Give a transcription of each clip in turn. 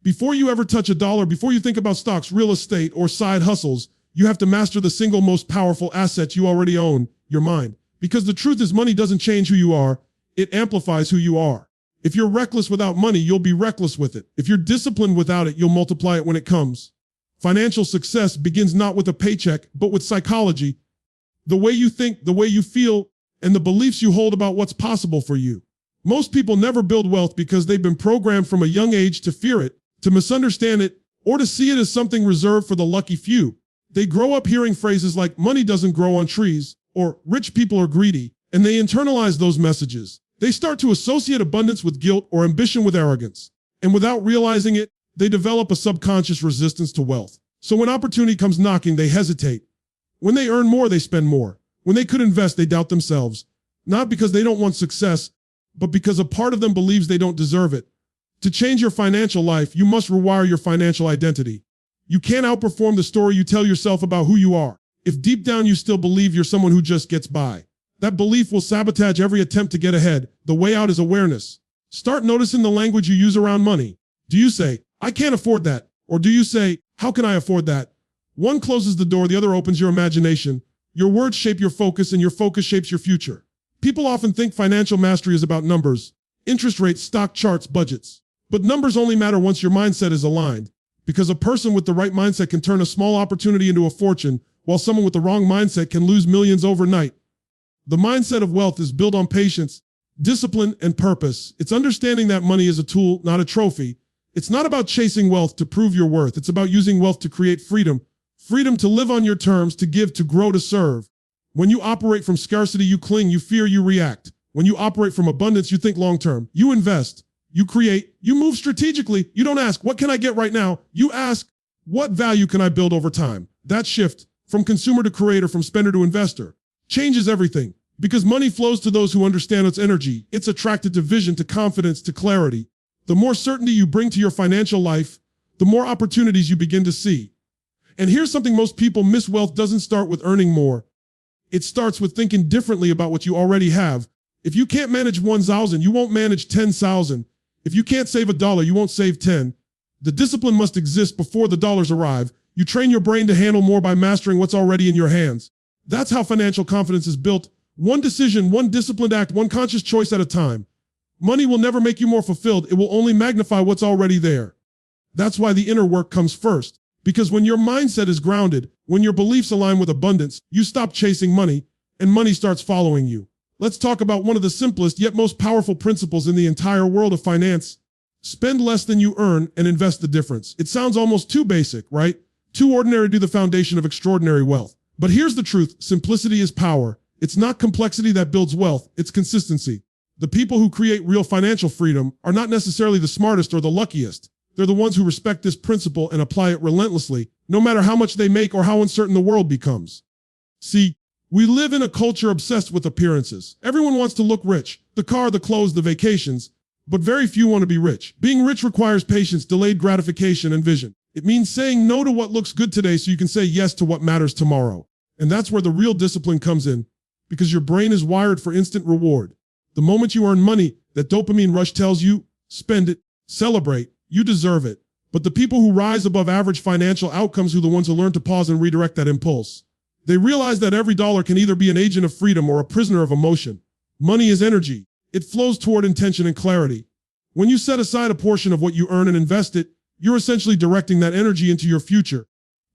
Before you ever touch a dollar, before you think about stocks, real estate, or side hustles, you have to master the single most powerful asset you already own, your mind. Because the truth is, money doesn't change who you are, it amplifies who you are. If you're reckless without money, you'll be reckless with it. If you're disciplined without it, you'll multiply it when it comes. Financial success begins not with a paycheck, but with psychology. The way you think, the way you feel, and the beliefs you hold about what's possible for you. Most people never build wealth because they've been programmed from a young age to fear it, to misunderstand it, or to see it as something reserved for the lucky few. They grow up hearing phrases like money doesn't grow on trees, or rich people are greedy, and they internalize those messages. They start to associate abundance with guilt or ambition with arrogance. And without realizing it, they develop a subconscious resistance to wealth. So when opportunity comes knocking, they hesitate. When they earn more, they spend more. When they could invest, they doubt themselves. Not because they don't want success, but because a part of them believes they don't deserve it. To change your financial life, you must rewire your financial identity. You can't outperform the story you tell yourself about who you are. If deep down you still believe you're someone who just gets by, that belief will sabotage every attempt to get ahead. The way out is awareness. Start noticing the language you use around money. Do you say, I can't afford that? Or do you say, how can I afford that? One closes the door, the other opens your imagination. Your words shape your focus, and your focus shapes your future. People often think financial mastery is about numbers, interest rates, stock charts, budgets. But numbers only matter once your mindset is aligned. Because a person with the right mindset can turn a small opportunity into a fortune, while someone with the wrong mindset can lose millions overnight. The mindset of wealth is built on patience, discipline, and purpose. It's understanding that money is a tool, not a trophy. It's not about chasing wealth to prove your worth. It's about using wealth to create freedom. Freedom to live on your terms, to give, to grow, to serve. When you operate from scarcity, you cling, you fear, you react. When you operate from abundance, you think long-term. You invest, you create, you move strategically. You don't ask, what can I get right now? You ask, what value can I build over time? That shift from consumer to creator, from spender to investor, changes everything. Because money flows to those who understand its energy. It's attracted to vision, to confidence, to clarity. The more certainty you bring to your financial life, the more opportunities you begin to see. And here's something most people miss: wealth doesn't start with earning more. It starts with thinking differently about what you already have. If you can't manage 1,000, you won't manage 10,000. If you can't save $1, you won't save 10. The discipline must exist before the dollars arrive. You train your brain to handle more by mastering what's already in your hands. That's how financial confidence is built. One decision, one disciplined act, one conscious choice at a time. Money will never make you more fulfilled. It will only magnify what's already there. That's why the inner work comes first. Because when your mindset is grounded, when your beliefs align with abundance, you stop chasing money, and money starts following you. Let's talk about one of the simplest yet most powerful principles in the entire world of finance. Spend less than you earn and invest the difference. It sounds almost too basic, right? Too ordinary to be the foundation of extraordinary wealth. But here's the truth: simplicity is power. It's not complexity that builds wealth, it's consistency. The people who create real financial freedom are not necessarily the smartest or the luckiest. They're the ones who respect this principle and apply it relentlessly, no matter how much they make or how uncertain the world becomes. See, we live in a culture obsessed with appearances. Everyone wants to look rich: the car, the clothes, the vacations. But very few want to be rich. Being rich requires patience, delayed gratification, and vision. It means saying no to what looks good today so you can say yes to what matters tomorrow. And that's where the real discipline comes in, because your brain is wired for instant reward. The moment you earn money, that dopamine rush tells you, spend it, celebrate, you deserve it. But the people who rise above average financial outcomes are the ones who learn to pause and redirect that impulse. They realize that every dollar can either be an agent of freedom or a prisoner of emotion. Money is energy. It flows toward intention and clarity. When you set aside a portion of what you earn and invest it, you're essentially directing that energy into your future.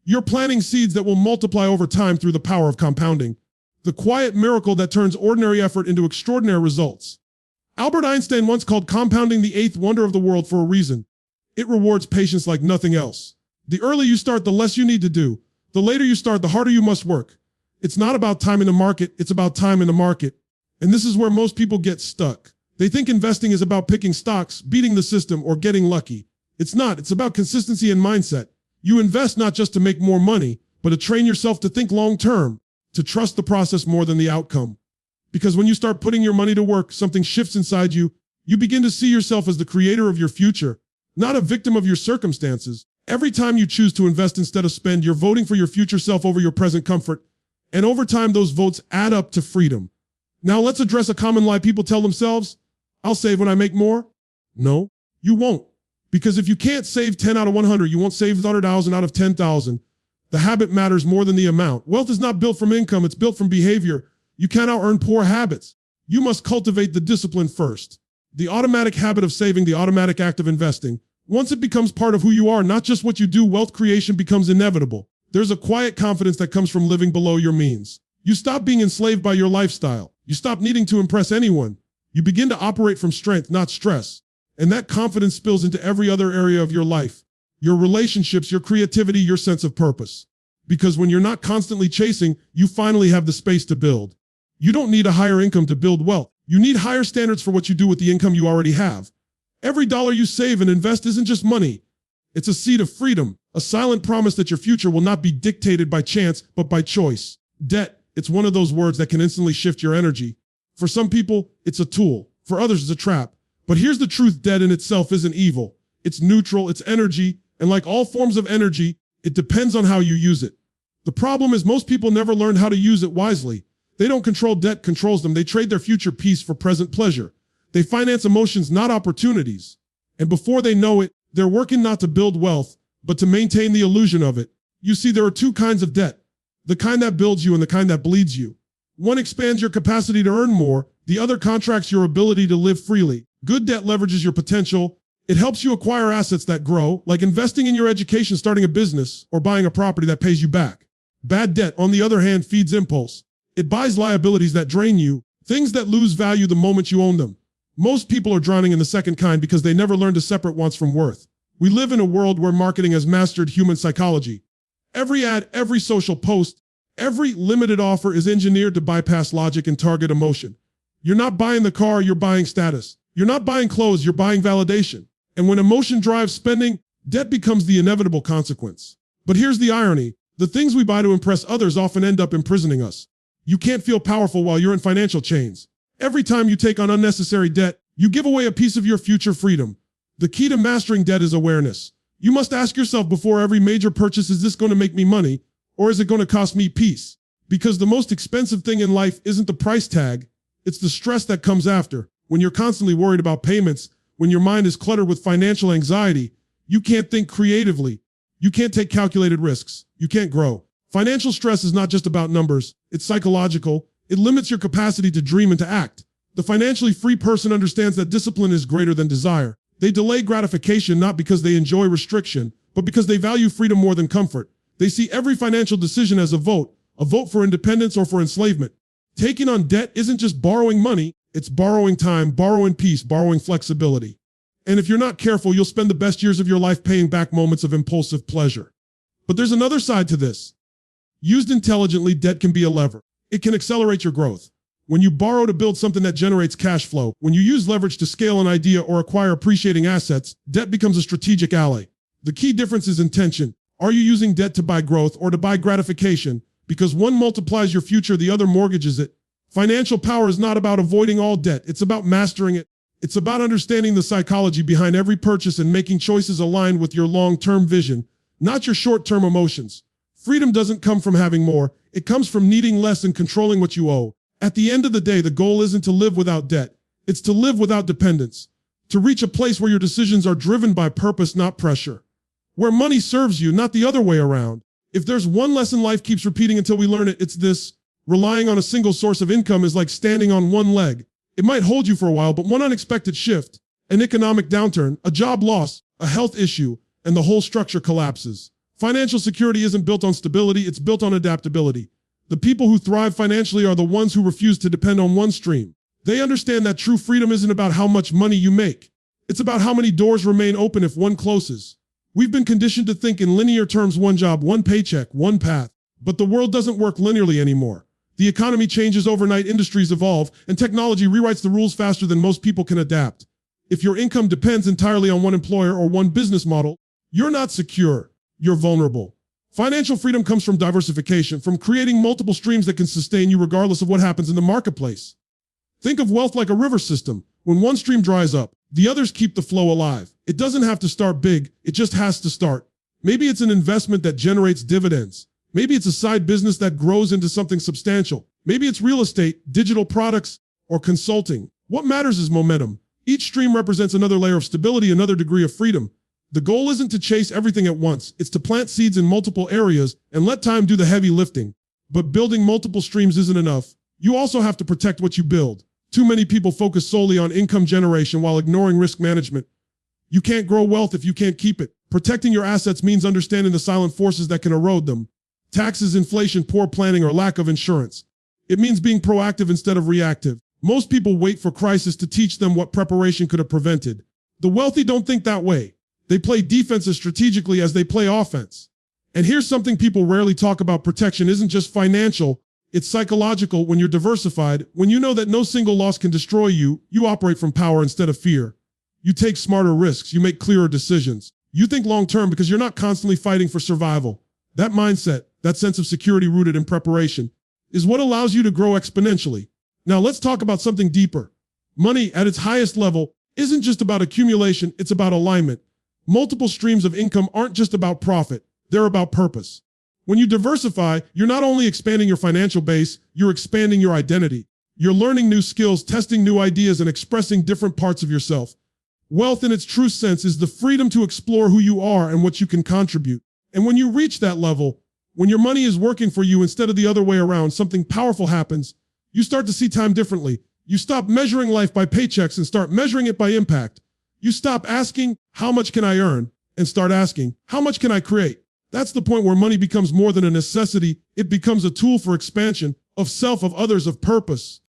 You're planting seeds that will multiply over time through the power of compounding. The quiet miracle that turns ordinary effort into extraordinary results. Albert Einstein once called compounding the eighth wonder of the world for a reason. It rewards patience like nothing else. The earlier you start, the less you need to do. The later you start, the harder you must work. It's not about time in the market, it's about time in the market. And this is where most people get stuck. They think investing is about picking stocks, beating the system, or getting lucky. It's not. It's about consistency and mindset. You invest not just to make more money, but to train yourself to think long-term, to trust the process more than the outcome. Because when you start putting your money to work, something shifts inside you. You begin to see yourself as the creator of your future, not a victim of your circumstances. Every time you choose to invest instead of spend, you're voting for your future self over your present comfort. And over time, those votes add up to freedom. Now let's address a common lie people tell themselves. I'll save when I make more. No, you won't. Because if you can't save 10 out of 100, you won't save 100,000 out of 10,000. The habit matters more than the amount. Wealth is not built from income, it's built from behavior. You cannot earn poor habits. You must cultivate the discipline first. The automatic habit of saving, the automatic act of investing. Once it becomes part of who you are, not just what you do, wealth creation becomes inevitable. There's a quiet confidence that comes from living below your means. You stop being enslaved by your lifestyle. You stop needing to impress anyone. You begin to operate from strength, not stress. And that confidence spills into every other area of your life. Your relationships, your creativity, your sense of purpose. Because when you're not constantly chasing, you finally have the space to build. You don't need a higher income to build wealth. You need higher standards for what you do with the income you already have. Every dollar you save and invest isn't just money. It's a seed of freedom, a silent promise that your future will not be dictated by chance, but by choice. Debt, it's one of those words that can instantly shift your energy. For some people, it's a tool. For others, it's a trap. But here's the truth, debt in itself isn't evil. It's neutral, it's energy, and like all forms of energy, it depends on how you use it. The problem is most people never learn how to use it wisely. They don't control debt, controls them. They trade their future peace for present pleasure. They finance emotions, not opportunities. And before they know it, they're working not to build wealth, but to maintain the illusion of it. You see, there are two kinds of debt. The kind that builds you and the kind that bleeds you. One expands your capacity to earn more. The other contracts your ability to live freely. Good debt leverages your potential. It helps you acquire assets that grow, like investing in your education, starting a business, or buying a property that pays you back. Bad debt, on the other hand, feeds impulse. It buys liabilities that drain you, things that lose value the moment you own them. Most people are drowning in the second kind because they never learned to separate wants from worth. We live in a world where marketing has mastered human psychology. Every ad, every social post, every limited offer is engineered to bypass logic and target emotion. You're not buying the car, you're buying status. You're not buying clothes, you're buying validation. And when emotion drives spending, debt becomes the inevitable consequence. But here's the irony. The things we buy to impress others often end up imprisoning us. You can't feel powerful while you're in financial chains. Every time you take on unnecessary debt, you give away a piece of your future freedom. The key to mastering debt is awareness. You must ask yourself before every major purchase, is this going to make me money, or is it going to cost me peace? Because the most expensive thing in life isn't the price tag, it's the stress that comes after. When you're constantly worried about payments, when your mind is cluttered with financial anxiety, you can't think creatively. You can't take calculated risks. You can't grow. Financial stress is not just about numbers. It's psychological. It limits your capacity to dream and to act. The financially free person understands that discipline is greater than desire. They delay gratification not because they enjoy restriction, but because they value freedom more than comfort. They see every financial decision as a vote for independence or for enslavement. Taking on debt isn't just borrowing money, it's borrowing time, borrowing peace, borrowing flexibility. And if you're not careful, you'll spend the best years of your life paying back moments of impulsive pleasure. But there's another side to this. Used intelligently, debt can be a lever. It can accelerate your growth. When you borrow to build something that generates cash flow, when you use leverage to scale an idea or acquire appreciating assets, debt becomes a strategic ally. The key difference is intention. Are you using debt to buy growth or to buy gratification? Because one multiplies your future, the other mortgages it. Financial power is not about avoiding all debt. It's about mastering it. It's about understanding the psychology behind every purchase and making choices aligned with your long-term vision, not your short-term emotions. Freedom doesn't come from having more. It comes from needing less and controlling what you owe. At the end of the day, the goal isn't to live without debt. It's to live without dependence. To reach a place where your decisions are driven by purpose, not pressure. Where money serves you, not the other way around. If there's one lesson life keeps repeating until we learn it, it's this. Relying on a single source of income is like standing on one leg. It might hold you for a while, but one unexpected shift, an economic downturn, a job loss, a health issue, and the whole structure collapses. Financial security isn't built on stability, it's built on adaptability. The people who thrive financially are the ones who refuse to depend on one stream. They understand that true freedom isn't about how much money you make. It's about how many doors remain open if one closes. We've been conditioned to think in linear terms: one job, one paycheck, one path. But the world doesn't work linearly anymore. The economy changes overnight, industries evolve, and technology rewrites the rules faster than most people can adapt. If your income depends entirely on one employer or one business model, you're not secure, you're vulnerable. Financial freedom comes from diversification, from creating multiple streams that can sustain you regardless of what happens in the marketplace. Think of wealth like a river system. When one stream dries up, the others keep the flow alive. It doesn't have to start big, it just has to start. Maybe it's an investment that generates dividends. Maybe it's a side business that grows into something substantial. Maybe it's real estate, digital products, or consulting. What matters is momentum. Each stream represents another layer of stability, another degree of freedom. The goal isn't to chase everything at once. It's to plant seeds in multiple areas and let time do the heavy lifting. But building multiple streams isn't enough. You also have to protect what you build. Too many people focus solely on income generation while ignoring risk management. You can't grow wealth if you can't keep it. Protecting your assets means understanding the silent forces that can erode them. Taxes, inflation, poor planning, or lack of insurance. It means being proactive instead of reactive. Most people wait for crisis to teach them what preparation could have prevented. The wealthy don't think that way. They play defense as strategically as they play offense. And here's something people rarely talk about: protection isn't just financial, it's psychological. When you're diversified, when you know that no single loss can destroy you, you operate from power instead of fear. You take smarter risks, you make clearer decisions. You think long-term because you're not constantly fighting for survival. That mindset, that sense of security rooted in preparation, is what allows you to grow exponentially. Now let's talk about something deeper. Money at its highest level isn't just about accumulation, it's about alignment. Multiple streams of income aren't just about profit, they're about purpose. When you diversify, you're not only expanding your financial base, you're expanding your identity. You're learning new skills, testing new ideas, and expressing different parts of yourself. Wealth in its true sense is the freedom to explore who you are and what you can contribute. And when you reach that level, when your money is working for you instead of the other way around, something powerful happens. You start to see time differently. You stop measuring life by paychecks and start measuring it by impact. You stop asking, how much can I earn? And start asking, how much can I create? That's the point where money becomes more than a necessity. It becomes a tool for expansion, of self, of others, of purpose.